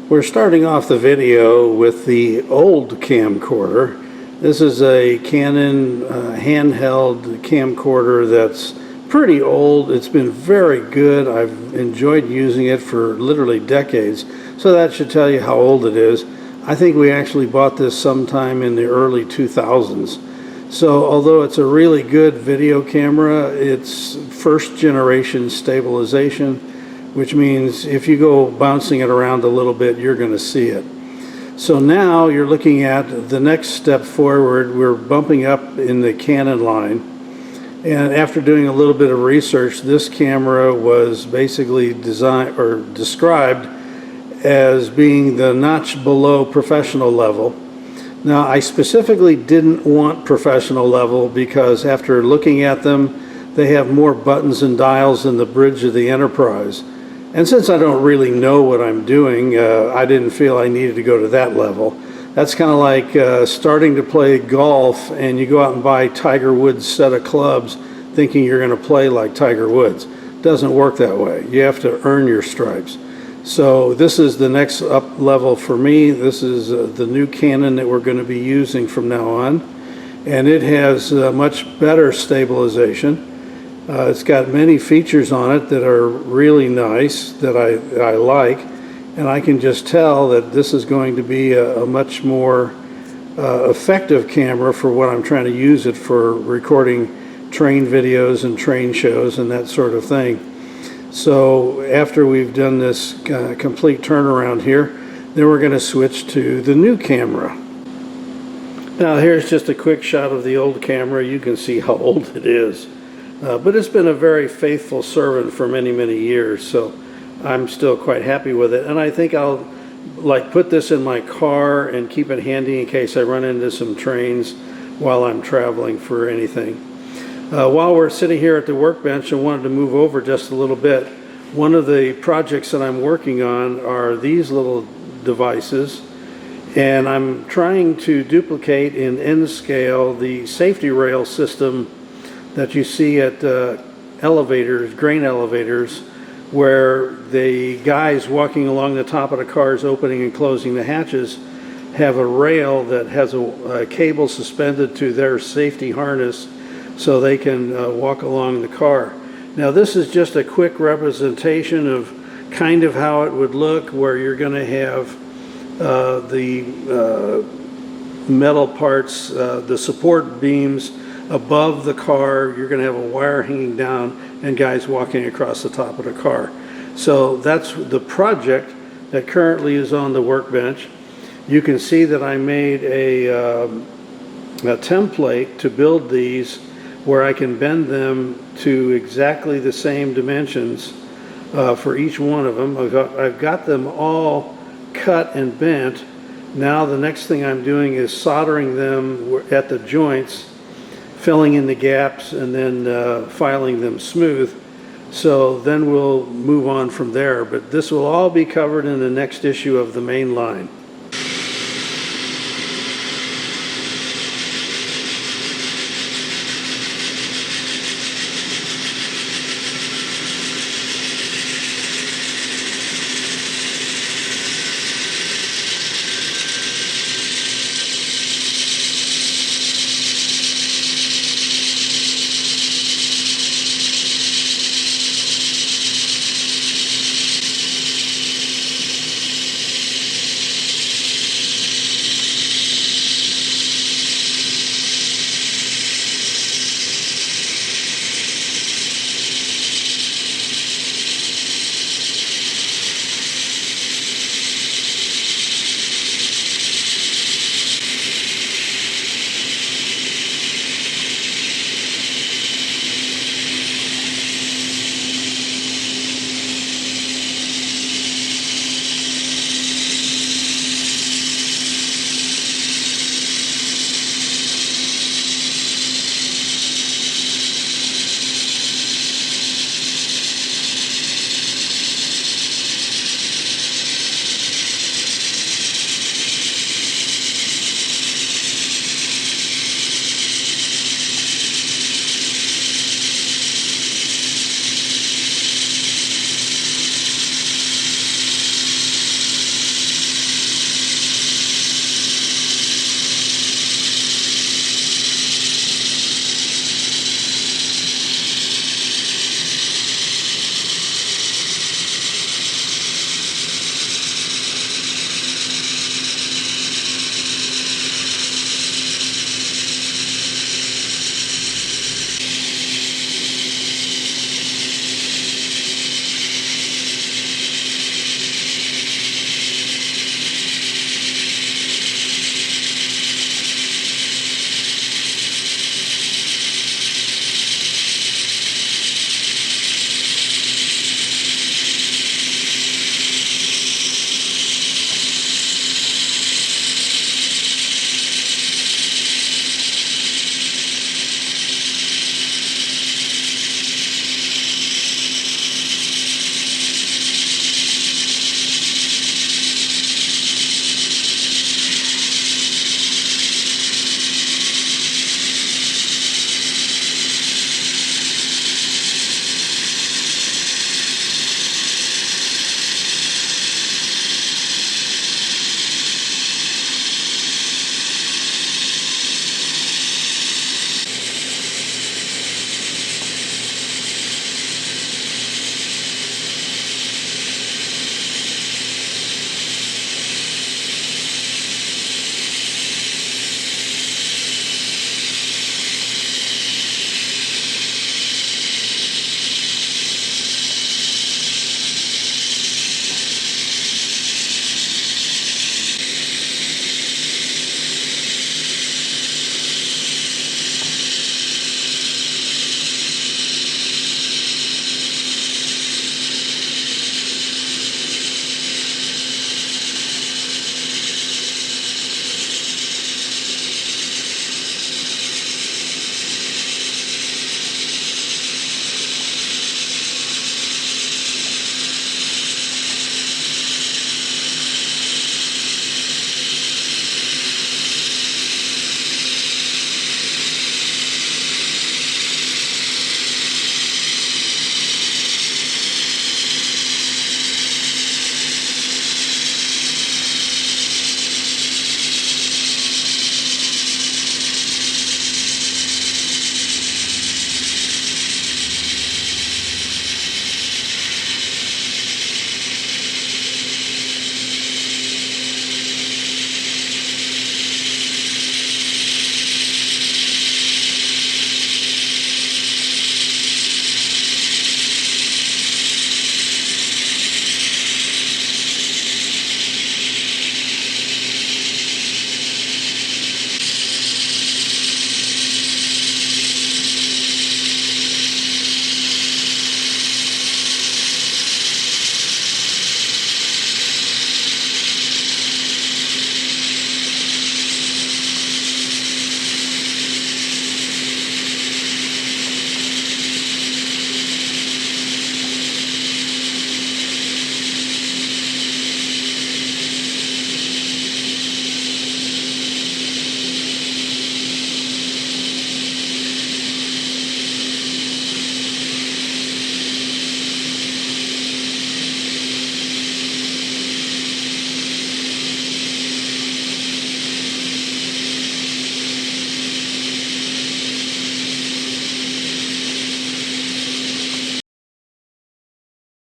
We're starting off the video with the old camcorder. This is a Canon handheld camcorder that's pretty old. It's been very good. I've enjoyed using it for literally decades, so that should tell you how old it is. I think we actually bought this sometime in the early 2000s. So although it's a really good video camera, it's first generation stabilization, which means if you go bouncing it around a little bit, you're going to see it. So now you're looking at the next step forward. We're bumping up in the Canon line. And after doing a little bit of research, this camera was basically designed or described as being the notch below professional level. Now, I specifically didn't want professional level because after looking at them, they have more buttons and dials than the bridge of the Enterprise. And since I don't really know what I'm doing, I didn't feel I needed to go to that level. That's kind of like starting to play golf and you go out and buy Tiger Woods' set of clubs thinking you're going to play like Tiger Woods. It doesn't work that way. You have to earn your stripes. So this is the next up level for me. This is the new Canon that we're going to be using from now on. And it has much better stabilization. It's got many features on it that are really nice, that I like, and I can just tell that this is going to be a much more effective camera for what I'm trying to use it for, recording train videos and train shows and that sort of thing. So after we've done this complete turnaround here, then we're going to switch to the new camera. Now here's just a quick shot of the old camera. You can see how old it is. But it's been a very faithful servant for many, many years, so I'm still quite happy with it. And I think I'll put this in my car and keep it handy in case I run into some trains while I'm traveling for anything. While we're sitting here at the workbench, I wanted to move over just a little bit. One of the projects that I'm working on are these little devices, and I'm trying to duplicate in N scale the safety rail system that you see at elevators, grain elevators, where the guys walking along the top of the cars opening and closing the hatches have a rail that has a cable suspended to their safety harness so they can walk along the car. Now this is just a quick representation of kind of how it would look, where you're going to have the metal parts, the support beams above the car. You're going to have a wire hanging down and guys walking across the top of the car. So that's the project that currently is on the workbench. You can see that I made a template to build these where I can bend them to exactly the same dimensions for each one of them. I've got them all cut and bent. Now the next thing I'm doing is soldering them at the joints, filling in the gaps, and then filing them smooth. So then we'll move on from there. But this will all be covered in the next issue of the main line.